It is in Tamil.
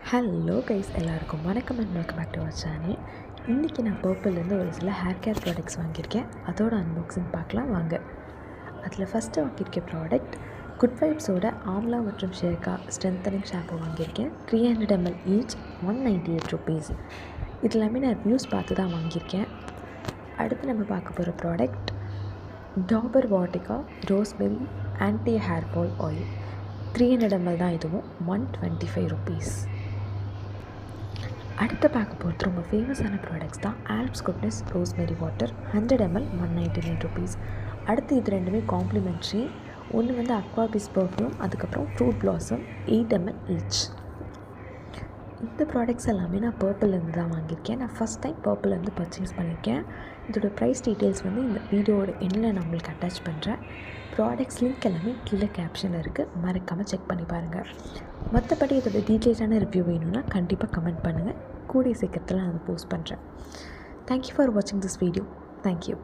ஹலோ கைஸ், எல்லாருக்கும் வணக்கம் and welcome back to our channel. இன்றைக்கி நான் பர்பிள்லேருந்து ஒரு சில ஹேர் கேர் ப்ராடக்ட்ஸ் வாங்கியிருக்கேன். அதோட அன்பாக்சிங் பார்க்கலாம் வாங்க. அதில் ஃபஸ்ட்டு வாங்கியிருக்க ப்ராடக்ட் குட் வைப்ஸோட ஆம்லா மற்றும் ஷேர்கா ஸ்ட்ரென்தனிங் ஷாம்பு வாங்கியிருக்கேன். 300 ml ஈச், 198 rupees. இது எல்லாமே நான் ரிவ்யூஸ் பார்த்து தான் வாங்கியிருக்கேன். அடுத்து நம்ம பார்க்க போகிற product Dabur Vatika raspberry anti hair fall oil. 300 ml தான், இதுவும் 125 rupees. அடுத்து பார்க்க போகிறது ரொம்ப ஃபேமஸான ப்ராடக்ட்ஸ் தான் Alps goodness rosemary water 100 ml 199 rupees. அடுத்து இது ரெண்டுமே காம்ப்ளிமெண்ட்ரி. ஒன்று வந்து அக்வாபிஸ் பர்ஃப்யூம், அதுக்கப்புறம் ஃப்ரூட் பிளாசம் 8 ml ஈச். இந்த ப்ராடக்ட்ஸ் எல்லாமே நான் பர்பிள்லேருந்து தான் வாங்கியிருக்கேன். நான் ஃபஸ்ட் டைம் பர்பிள்லேருந்து பர்ச்சேஸ் பண்ணியிருக்கேன். இதோட ப்ரைஸ் டீட்டெயில்ஸ் வந்து இந்த வீடியோட எண்ணில் நான் உங்களுக்கு அட்டாச் பண்ணுறேன். ப்ராடக்ட்ஸ் லிங்க் எல்லாமே கீழே கேப்ஷனில் இருக்குது, மறக்காமல் செக் பண்ணி பாருங்கள். மற்றபடி இதோட டீட்டெயில்ஸான ரிவ்யூ வேணும்னா கண்டிப்பாக கமெண்ட் பண்ணுங்கள். கூடிய சீக்கிரத்தில் நான் அதை போஸ்ட் பண்ணுறேன். தேங்க்யூ ஃபார் வாட்சிங் திஸ் வீடியோ. தேங்க்யூ.